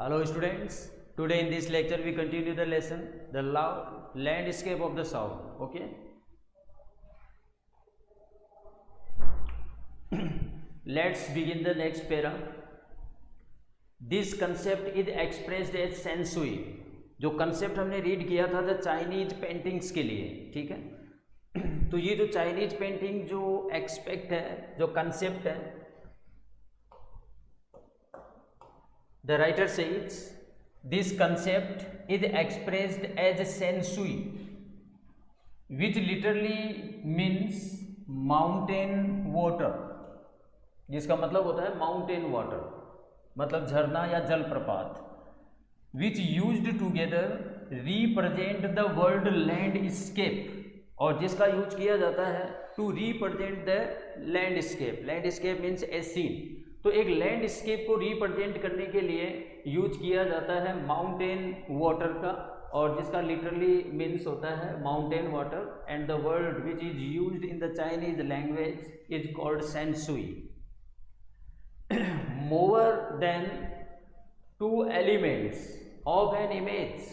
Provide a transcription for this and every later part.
Hello students, today in this lecture we continue the lesson, the landscape of the sound, okay. Let's begin the next para. This concept is expressed as sensui. जो concept हमने read किया था the Chinese paintings के लिए, ठीक है। तो ये जो चाइनीज पेंटिंग जो एक्सपेक्ट है, जो कंसेप्ट है, the writer says this concept is expressed as sensui, which literally means mountain water, जिसका मतलब होता है माउंटेन वाटर, मतलब झरना या जलप्रपात, which used together represent the world landscape, और जिसका यूज किया जाता है to represent the landscape. Landscape means a scene. तो एक लैंडस्केप को रिप्रेजेंट करने के लिए यूज किया जाता है माउंटेन वाटर का, और जिसका लिटरली मीन्स होता है mountain water, and the word which is used in the Chinese language is called shanshui. More than two elements of an image,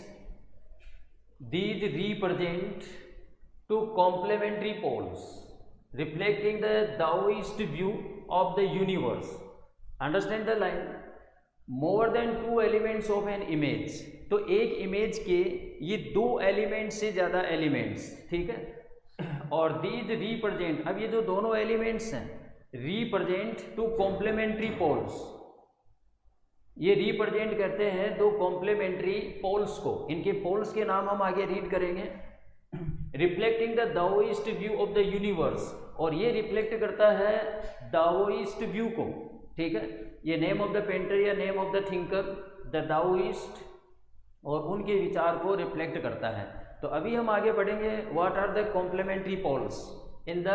these represent two complementary poles reflecting the Daoist view of the universe. Understand the line? More than two elements of an image. तो एक image के ये दो element से ज़्यादा elements, ठीक है, और these represent, अब ये जो दोनों एलिमेंट्स हैं represent टू कॉम्प्लीमेंट्री पोल्स, ये रिप्रेजेंट करते हैं दो कॉम्प्लीमेंट्री पोल्स को. इनके पोल्स के नाम हम आगे रीड करेंगे. Reflecting the Daoist view of the universe, और ये रिफ्लेक्ट करता है दाओइस्ट व्यू को, ठीक है. ये नेम ऑफ द पेंटर या name of the thinker, the Daoist, और उनके विचार को रिफ्लेक्ट करता है. तो अभी हम आगे बढ़ेंगे. What are the complementary poles in the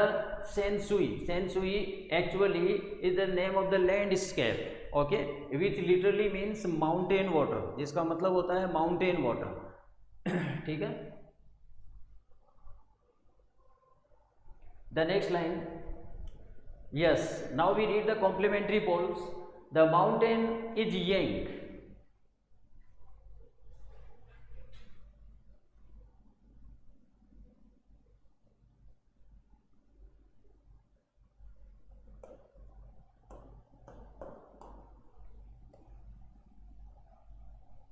shanshui. Shanshui actually is the name of the landscape, okay, which literally means mountain water, जिसका मतलब होता है माउंटेन वाटर, ठीक है. The next line, yes, now we read the complementary poles. The mountain is yang.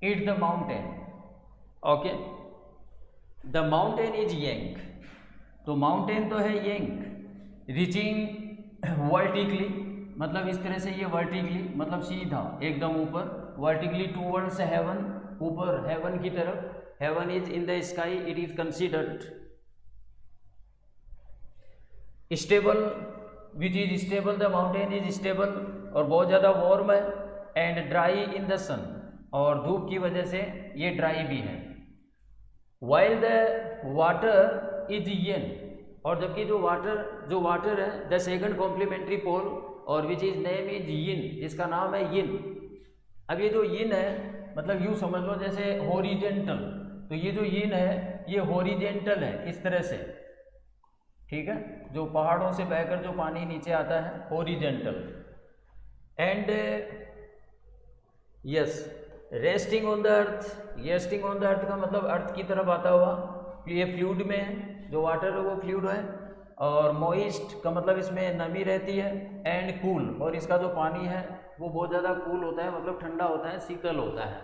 It's the mountain, okay. The mountain is yang. तो mountain तो है young, reaching vertically, मतलब इस तरह से ये वर्टिकली मतलब सीधा एकदम ऊपर, वर्टिकली टूवर्ड्स हेवन, ऊपर हेवन की तरफ. Heaven is in the sky, it is considered stable, which is stable, the mountain is stable, और बहुत ज़्यादा वार्म है, एंड ड्राई इन द सन, और धूप की वजह से ये ड्राई भी है. वाइल द वाटर इज यन, और जबकि जो वाटर है द सेकंड कॉम्प्लीमेंट्री पोल, और विच इज नेम इज यिन, जिसका नाम है यिन. अब ये जो यिन है, मतलब यूँ समझ लो जैसे हॉरिजेंटल, तो ये जो यिन है ये हॉरिजेंटल है इस तरह से, ठीक है, जो पहाड़ों से बहकर जो पानी नीचे आता है, horizontal. And yes, resting on the earth. Resting on the earth का मतलब अर्थ की तरफ आता हुआ, ये फ्लूइड में है, जो वाटर है वो फ्लूइड है, और मॉइस्ट का मतलब इसमें नमी रहती है, एंड कूल, और इसका जो पानी है वो बहुत ज़्यादा कूल होता है, मतलब ठंडा होता है, शीतल होता है,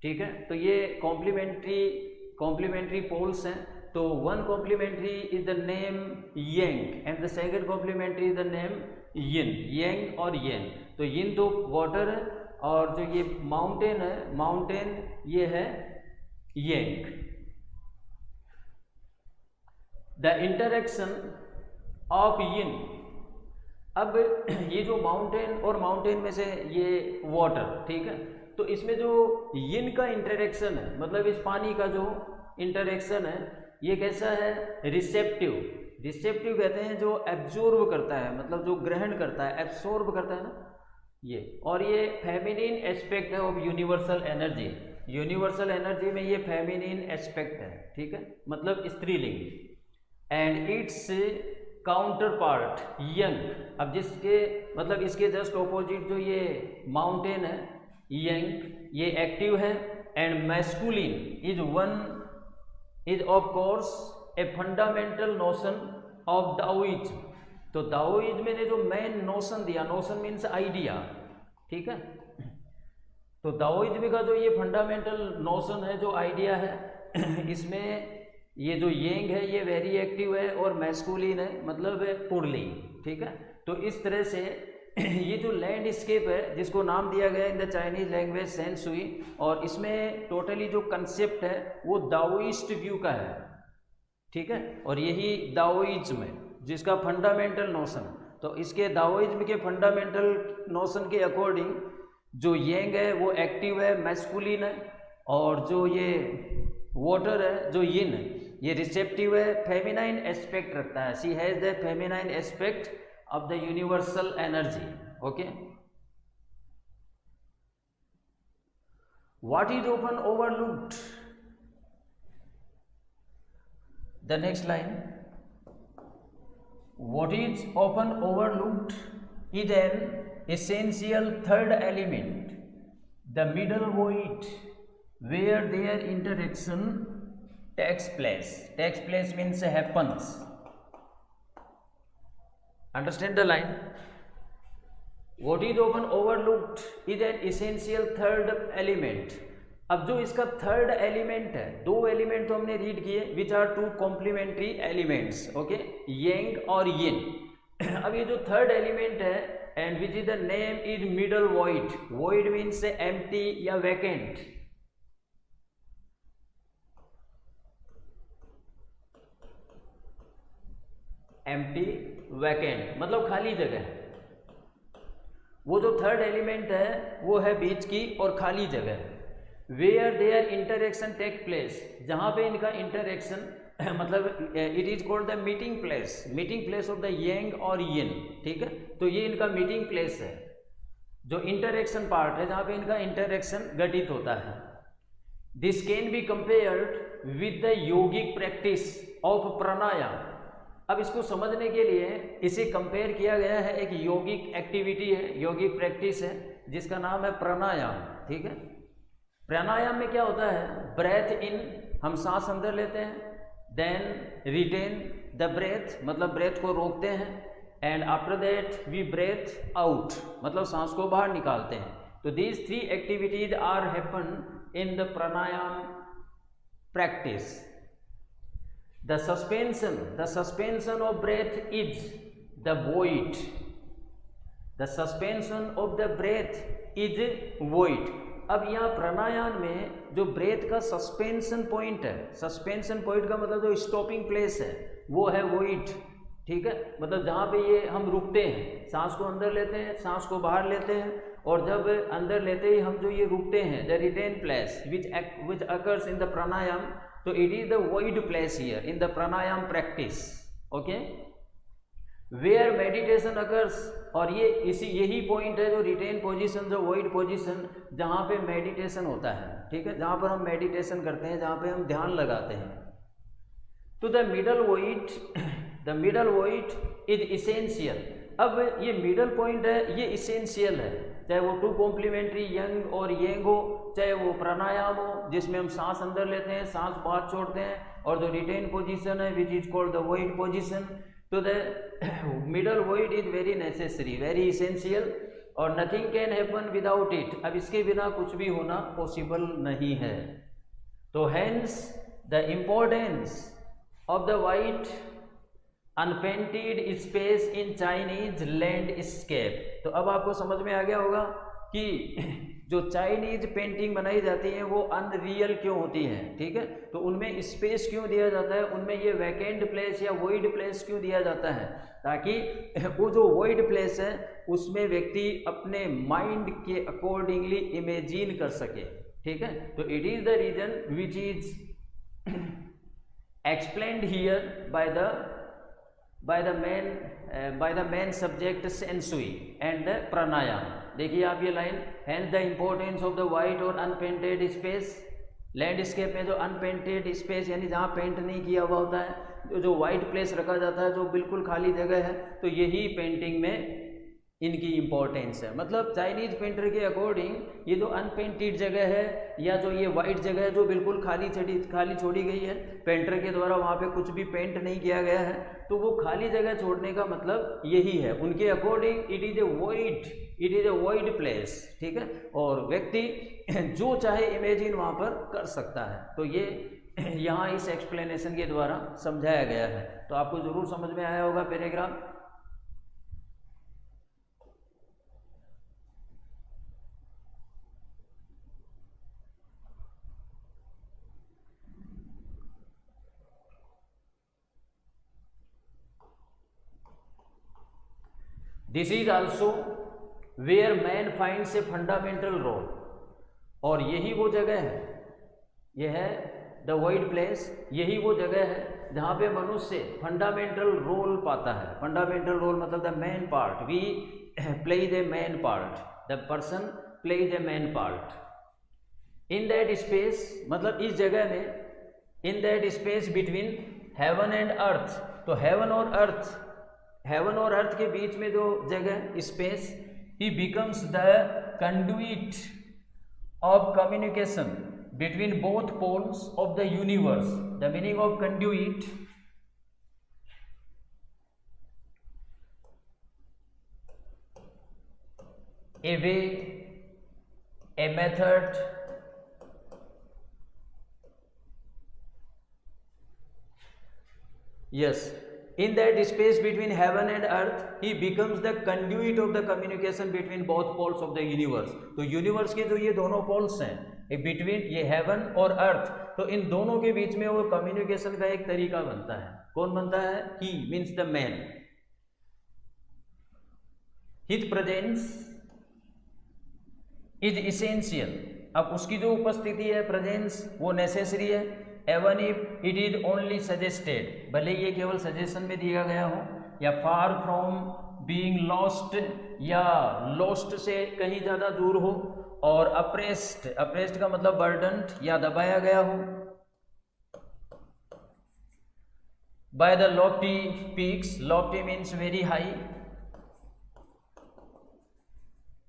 ठीक है. तो ये कॉम्प्लीमेंट्री पोल्स हैं. तो one complementary is the name yang, and the second complementary is the name yin. Yang और यिन, तो यिन तो वाटर है, और जो ये माउंटेन है, माउंटेन ये है यंग. द इंटरेक्शन ऑफ यिन, अब ये जो माउंटेन और माउंटेन में से ये वाटर, ठीक है, तो इसमें जो यिन का इंटरेक्शन है, मतलब इस पानी का जो इंटरेक्शन है, ये कैसा है, रिसेप्टिव. रिसेप्टिव कहते हैं जो एब्जॉर्ब करता है, मतलब जो ग्रहण करता है, एब्सॉर्ब करता है ना ये, और ये फेमिनिन एस्पेक्ट है of universal energy. Universal energy में ये फेमिनिन एस्पेक्ट है, ठीक है, मतलब स्त्रीलिंग. And it's counter part young, अब जिसके मतलब इसके जस्ट ऑपोजिट जो ये माउंटेन है, यंग ये एक्टिव है, and masculine is of course a fundamental notion of Daoism. तो दाओइज्म ने जो मेन नोशन दिया, नोशन मीन्स आइडिया, ठीक है। तो दाओइज्म का जो ये फंडामेंटल नोशन है, जो आइडिया है, इसमें ये जो येंग है ये वेरी एक्टिव है और मैस्कुलिन है मतलब पुरलिंग, ठीक है। तो इस तरह से ये जो लैंडस्केप है जिसको नाम दिया गया इन द चाइनीज लैंग्वेज सेंस सुई, और इसमें टोटली जो कंसेप्ट है वो दाओइस्ट व्यू का है, ठीक है। और यही दाओइज्म है जिसका फंडामेंटल नोशन। तो इसके दाओइज्म के फंडामेंटल नोशन के अकॉर्डिंग जो येंग है वो एक्टिव है, मैस्कुलिन है, और जो ये वाटर है जो यिन है ये रिसेप्टिव है, फेमिनाइन एस्पेक्ट रखता है। She has the feminine aspect of the universal energy, okay. What is often overlooked, the next line, what is often overlooked is an essential third element, the middle void, where their interaction takes place. Takes place means happens. Understand the line? What is often overlooked is an essential third element. अब जो इसका third element है, दो element तो हमने read किए which are two complementary elements, okay, yang और yin. अब ये जो थर्ड एलिमेंट है and which is the name is middle void. Void means empty या vacant. empty vacant मतलब खाली जगह। वो जो थर्ड एलिमेंट है वो है बीच की और खाली जगह। where their interaction take place, जहाँ पे इनका इंटरेक्शन मतलब it is called the meeting place of the Young और यिन, ठीक है। तो ये इनका मीटिंग प्लेस है, जो इंटरेक्शन पार्ट है जहाँ पे इनका इंटरेक्शन घटित होता है। This can be compared with the yogic practice of pranayama. अब इसको समझने के लिए इसे कंपेयर किया गया है, एक योगिक एक्टिविटी है, योगिक प्रैक्टिस है जिसका नाम है प्राणायाम, ठीक है। प्राणायाम में क्या होता है, ब्रेथ इन हम सांस अंदर लेते हैं, देन रिटेन द ब्रेथ मतलब ब्रेथ को रोकते हैं, and after that we breathe out मतलब सांस को बाहर निकालते हैं। तो these three activities are happen in the pranayama practice. The suspension of breath is the void, the suspension of the breath is void. अब यहाँ प्राणायाम में जो ब्रेथ का सस्पेंशन पॉइंट है, सस्पेंशन पॉइंट का मतलब जो स्टॉपिंग प्लेस है वो है वॉइड, ठीक है। मतलब जहाँ पे ये हम रुकते हैं, सांस को अंदर लेते हैं, सांस को बाहर लेते हैं, और जब अंदर लेते ही हम जो ये रुकते हैं, the retain place which occurs in the pranayama, तो it is the void place here in the pranayama practice, okay. Where meditation occurs, और ये यही पॉइंट है जो रिटेन पोजीशन, जो वॉइड पोजीशन जहाँ पे मेडिटेशन होता है, ठीक है, जहाँ पर हम मेडिटेशन करते हैं, जहाँ पे हम ध्यान लगाते हैं। तो the middle void is essential. अब ये मिडल पॉइंट है, ये इसेंशियल है, चाहे वो टू कॉम्प्लीमेंट्री यंग और येंग हो, चाहे वो प्राणायाम हो जिसमें हम सांस अंदर लेते हैं, सांस बाहर छोड़ते हैं, और जो रिटेन पोजीशन है which is called the void position. तो the middle void is very necessary, very essential, और nothing can happen without it. अब इसके बिना कुछ भी होना पॉसिबल नहीं है। तो hence the importance of the white unpainted space in Chinese landscape. तो अब आपको समझ में आ गया होगा कि जो चाइनीज पेंटिंग बनाई जाती है वो अनरियल क्यों होती है, ठीक है। तो उनमें स्पेस क्यों दिया जाता है, उनमें ये वैकेंट प्लेस या वॉइड प्लेस क्यों दिया जाता है, ताकि वो जो वॉइड प्लेस है उसमें व्यक्ति अपने माइंड के अकॉर्डिंगली इमेजिन कर सके, ठीक है। तो it is the reason which is explained here by the main subject shanshui and pranayama. देखिए आप ये line, hence the importance of the white और अनपेंटेड स्पेस। लैंडस्केप में जो अनपेंटेड स्पेस यानी जहाँ पेंट नहीं किया हुआ होता है, जो वाइट प्लेस रखा जाता है, जो बिल्कुल खाली जगह है, तो यही पेंटिंग में इनकी इम्पोर्टेंस है। मतलब चाइनीज पेंटर के अकॉर्डिंग ये जो अनपेंटेड जगह है या जो ये वाइट जगह है जो बिल्कुल खाली छोड़ी गई है पेंटर के द्वारा, वहाँ पे कुछ भी पेंट नहीं किया गया है, तो वो खाली जगह छोड़ने का मतलब यही है उनके according, it is a void place, ठीक है। और व्यक्ति जो चाहे इमेजिन वहाँ पर कर सकता है। तो ये यहाँ इस एक्सप्लेनेशन के द्वारा समझाया गया है। तो आपको जरूर समझ में आया होगा paragraph. This is also where man finds a fundamental role, और यही वो जगह है, यह है द वाइड प्लेस, यही वो जगह है जहाँ पे मनुष्य फंडामेंटल रोल पाता है। फंडामेंटल रोल मतलब the main part, we plays a main part, the person plays a main part in that space, मतलब इस जगह में, in that space between heaven and earth. तो हेवन और अर्थ के बीच में जो जगह space, he becomes the conduit of communication between both poles of the universe. The meaning of conduit, a way, a method, yes, in that space between heaven and earth he becomes the conduit of the communication between both poles of the universe। तो universe के जो ये दोनों poles हैं, एक between ये haven और अर्थ, तो इन दोनों के बीच में वो कम्युनिकेशन का एक तरीका बनता है। कौन बनता है? He means the man. His presence is essential, अब उसकी जो उपस्थिति है, प्रेजेंस, वो नेसेसरी है। Even if it is only suggested, भले ये केवल सजेशन में दिया गया हो, या फार फ्रॉम बीइंग लॉस्ट, या लॉस्ट से कहीं ज़्यादा दूर हो, और अप्रेस्ड का मतलब बर्डन्ड या दबाया गया हो, bye the lofty peaks, Lofty means very high,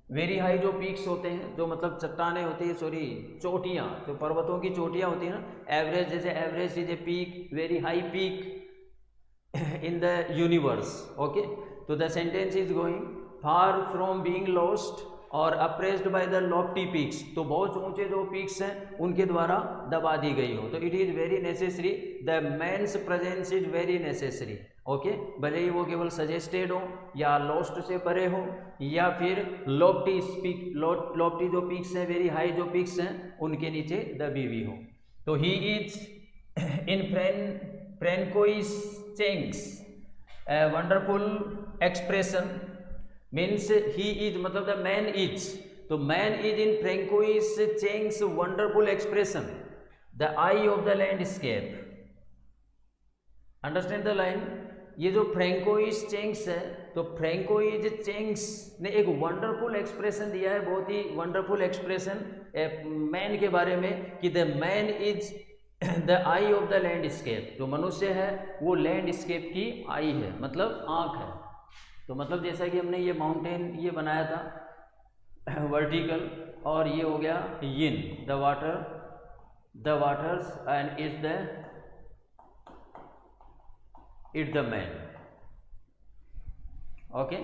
very high जो पीक्स होते हैं, जो मतलब चट्टाने होती है, चोटियाँ, जो पर्वतों की चोटियाँ होती हैं ना, एवरेज, जैसे average is a peak, very high peak in the universe. Okay, तो the sentence is going far from being lost और oppressed by the lofty peaks, तो बहुत ऊंचे जो पीक्स हैं उनके द्वारा दबा दी गई हो। तो it is very necessary, the man's presence is very necessary. Okay, भले ही वो केवल सजेस्टेड हो, या लॉस्ट से परे हो, या फिर लॉफ्टी जो पीक्स हैं, वेरी हाई जो पीक्स हैं, उनके नीचे दबी हुई हो। तो he is in Francois Cheng's, wonderful expression, means he is मतलब द मैन इज, तो man is in Francois Cheng's wonderful expression the eye of the landscape. Understand the line. ये जो फ्रेंकोइस चेंग्स है, तो फ्रेंकोइस चेंग्स ने एक वंडरफुल एक्सप्रेशन दिया है, बहुत ही वंडरफुल एक्सप्रेशन मैन के बारे में, कि the man is the eye of the landscape, जो मनुष्य है वो लैंडस्केप की आई है, मतलब आँख है। तो मतलब जैसा कि हमने ये माउंटेन ये बनाया था वर्टिकल, और ये हो गया yin, the waters and it's the man. Okay,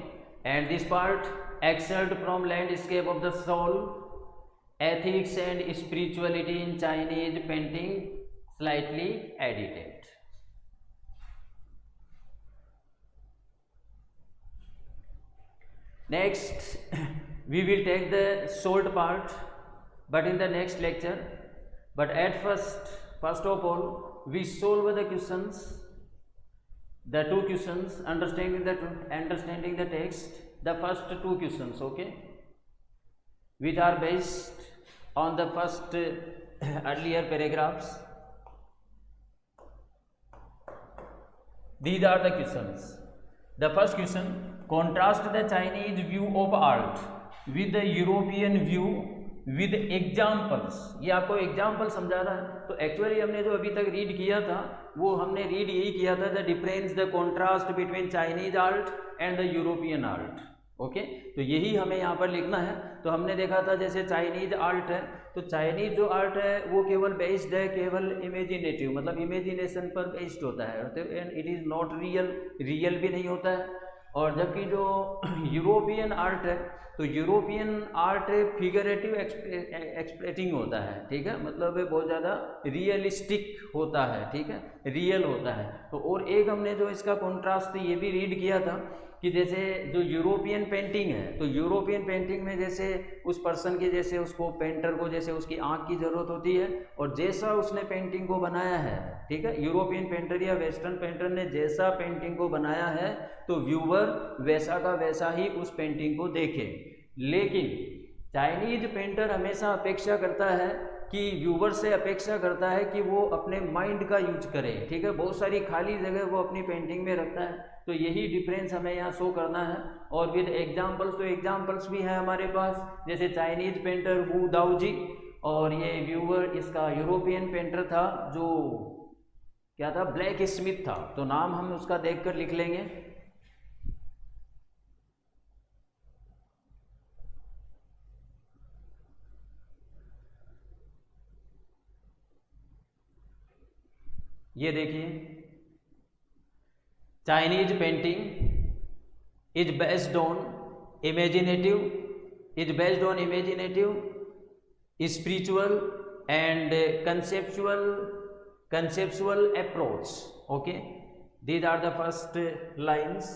and this part excerpt from landscape of the soul, ethics and spirituality in Chinese painting, slightly edited. Next we will take the short part, but in the next lecture. But at first of all we solve the questions, the two questions, understanding the text, the first two questions, okay, which are based on the first earlier paragraphs. These are the questions. The first question: contrast the Chinese view of art with the European view with examples। ये आपको example समझा रहा है। तो actually हमने जो अभी तक रीड किया था, वो हमने रीड यही किया था, the difference, the contrast between Chinese art and the European art. Okay, तो यही हमें यहाँ पर लिखना है। तो हमने देखा था जैसे चाइनीज आर्ट है, तो चाइनीज जो आर्ट है वो केवल बेस्ड है, केवल इमेजिनेटिव, मतलब इमेजिनेशन पर बेस्ड होता है, and it is not real, real भी नहीं होता है। और जबकि जो यूरोपियन आर्ट है, तो यूरोपियन आर्ट फिगरेटिव एक्सप्रेटिंग होता है, ठीक है, मतलब बहुत ज़्यादा रियलिस्टिक होता है, ठीक है, रियल होता है। तो और एक हमने जो इसका कॉन्ट्रास्ट ये भी रीड किया था कि जैसे जो यूरोपियन पेंटिंग है, तो यूरोपियन पेंटिंग में जैसे उस पर्सन की, जैसे उसको पेंटर को जैसे उसकी आंख की ज़रूरत होती है, और जैसा उसने पेंटिंग को बनाया है, ठीक है, यूरोपियन पेंटर या वेस्टर्न पेंटर ने जैसा पेंटिंग को बनाया है, तो व्यूवर वैसा का वैसा ही उस पेंटिंग को देखे। लेकिन चाइनीज पेंटर हमेशा अपेक्षा करता है कि व्यूवर से अपेक्षा करता है कि वो अपने माइंड का यूज करे, ठीक है, बहुत सारी खाली जगह वो अपनी पेंटिंग में रखता है। तो यही डिफरेंस हमें यहाँ शो करना है। और विद एग्जाम्पल्स, तो एग्जाम्पल्स भी हैं हमारे पास, जैसे चाइनीज पेंटर वू दाओजी, और ये व्यूवर इसका यूरोपियन पेंटर था जो क्या था, ब्लैक स्मिथ था। तो नाम हम उसका देखकर लिख लेंगे। ये देखिए, Chinese painting is based on imaginative, spiritual and conceptual approach. Okay, these are the first lines.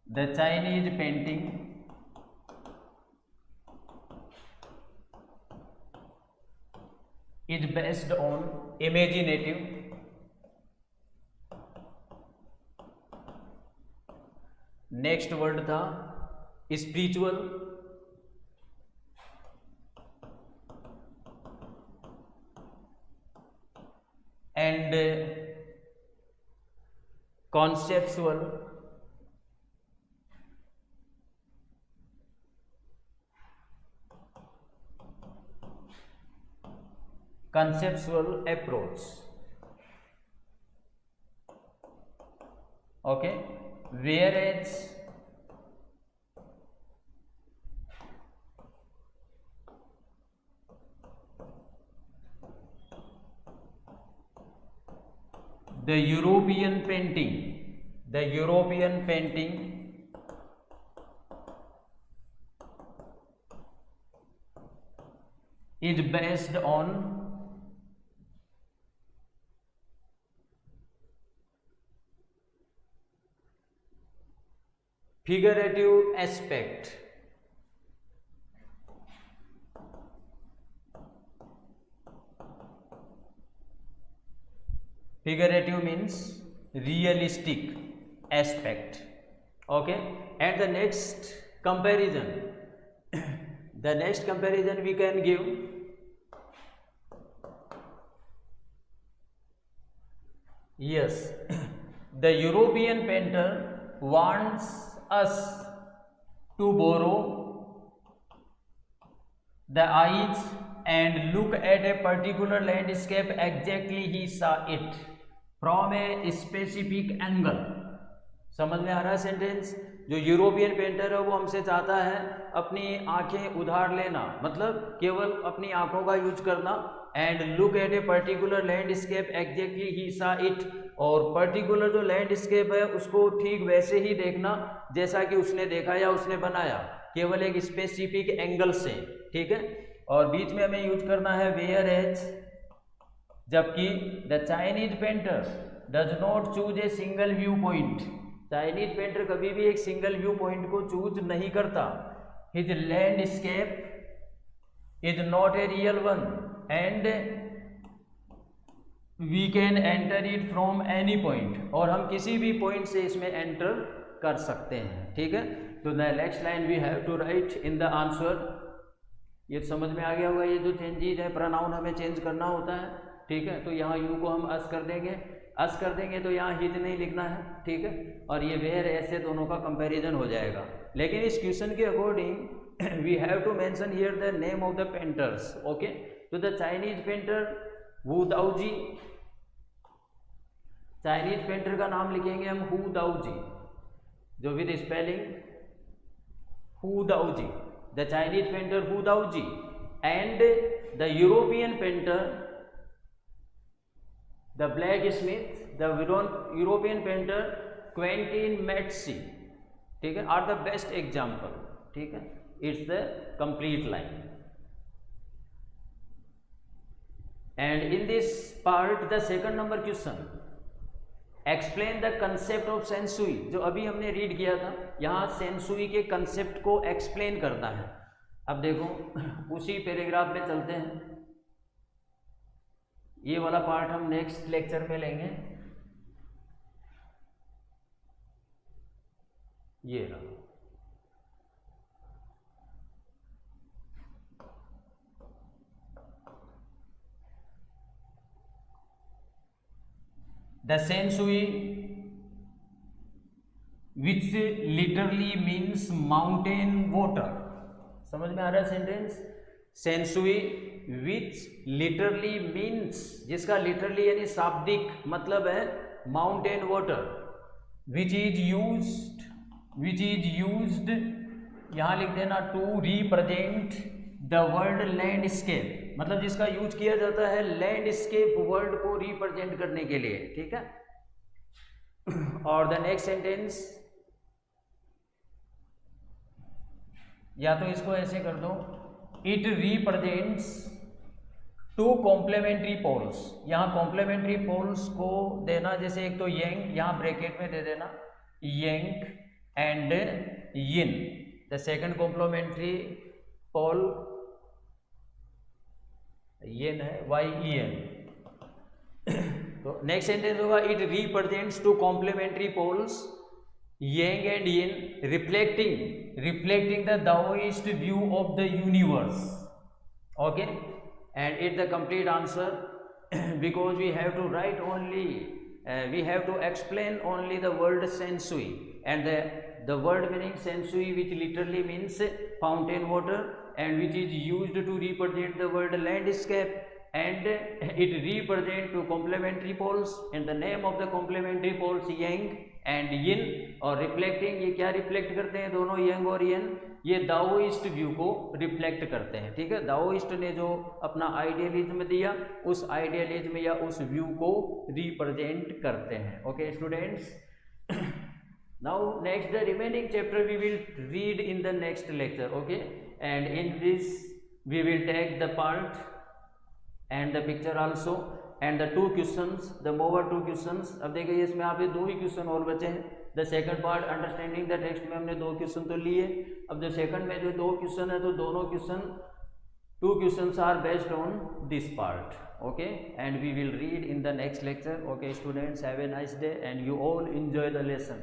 The Chinese painting is based on imaginative, next word था spiritual, and conceptual, approach. Okay, whereas the European painting is based on figurative aspect. Figurative means realistic aspect. Okay, and the next comparison we can give. Yes, the European painter wants us to borrow the eyes and look at a particular landscape exactly he saw it from a specific angle. समझ में आ रहा है sentence? जो European painter है वो हमसे चाहता है अपनी आंखें उधार लेना, मतलब केवल अपनी आंखों का यूज करना, and look at a particular landscape exactly he saw it, और पर्टिकुलर जो लैंडस्केप है उसको ठीक वैसे ही देखना जैसा कि उसने देखा या उसने बनाया, केवल एक स्पेसिफिक एंगल से, ठीक है। और बीच में हमें यूज करना है वेयर एज, जबकि the Chinese painter does not choose a single view point, Chinese painter कभी भी एक सिंगल व्यू पॉइंट को चूज नहीं करता। His landscape is not a real one and we can enter it from any point, और हम किसी भी पॉइंट से इसमें एंटर कर सकते हैं, ठीक है। तो the next line we have to write in the answer. ये समझ में आ गया होगा, ये जो चेंजेज है प्रोनाउन हमें चेंज करना होता है, ठीक है, तो यहाँ यू को हम अस कर देंगे तो यहाँ हिज नहीं लिखना है, ठीक है, और ये वेयर ऐसे दोनों का कंपैरिजन हो जाएगा। लेकिन इस क्वेश्चन के according we have to mention here the name of the painters. Okay, तो the Chinese painter Wu Daozi, Chinese painter का नाम लिखेंगे हम हु दाओजी, जो with spelling Wu Daozi, the Chinese painter Wu Daozi, and the European painter the blacksmith, the European painter Quentin Matsy, ठीक है, are the best example, ठीक है, it's the complete line। And in this part the second number question, explain the concept of sensui, जो अभी हमने read किया था, यहाँ सेंसुई के कंसेप्ट को एक्सप्लेन करना है। अब देखो उसी पैराग्राफ में चलते हैं, ये वाला पार्ट हम नेक्स्ट लेक्चर में लेंगे। ये रहा, the shanshui which literally means mountain water. समझ में आ रहा है sentence? Shanshui which literally means, जिसका लिटरली यानी शाब्दिक मतलब है mountain water, which is used यहाँ लिख देना to represent the world landscape, मतलब जिसका यूज किया जाता है लैंडस्केप वर्ल्ड को रिप्रेजेंट करने के लिए, ठीक है। और द नेक्स्ट सेंटेंस, या तो इसको ऐसे कर दो, it represents two complementary poles, यहाँ कॉम्प्लीमेंट्री पोल्स को देना, जैसे एक तो यंग, यहाँ ब्रैकेट में दे देना yang and yin, the second complementary pole yin है, YEN। तो नेक्स्ट सेंटेंस होगा, it represents two complementary poles yang and yin, reflecting the Taoist view of the universe। Okay, and it's the complete answer because we have to write only we have to explain only the word sensui, and the word meaning sensui, which literally means fountain water, and which is used to represent the world landscape, and it represent to complementary poles, and the name of the complementary poles yang and yin. और reflecting, ये क्या reflect करते हैं दोनों, young और यिन, ये दाओइस्ट view को reflect करते हैं, ठीक है। दाओइस्ट ने जो अपना आइडियलिज्म दिया, उस आइडियलिज्म या उस व्यू को रिप्रेजेंट करते हैं। Okay students, now next the remaining chapter we will read in the next lecture. Okay, and in this we will take the part and the picture also and the 2 questions, the more 2 questions. अब देखिए इसमें यहाँ पे 2 ही question और बचे हैं। The second part understanding the text में हमने 2 क्वेश्चन तो लिए, अब जो सेकंड में जो 2 क्वेश्चन है, तो दोनों question 2 questions are based on this part. Okay, and we will read in the next lecture. Okay students, have a nice day and you all enjoy the lesson.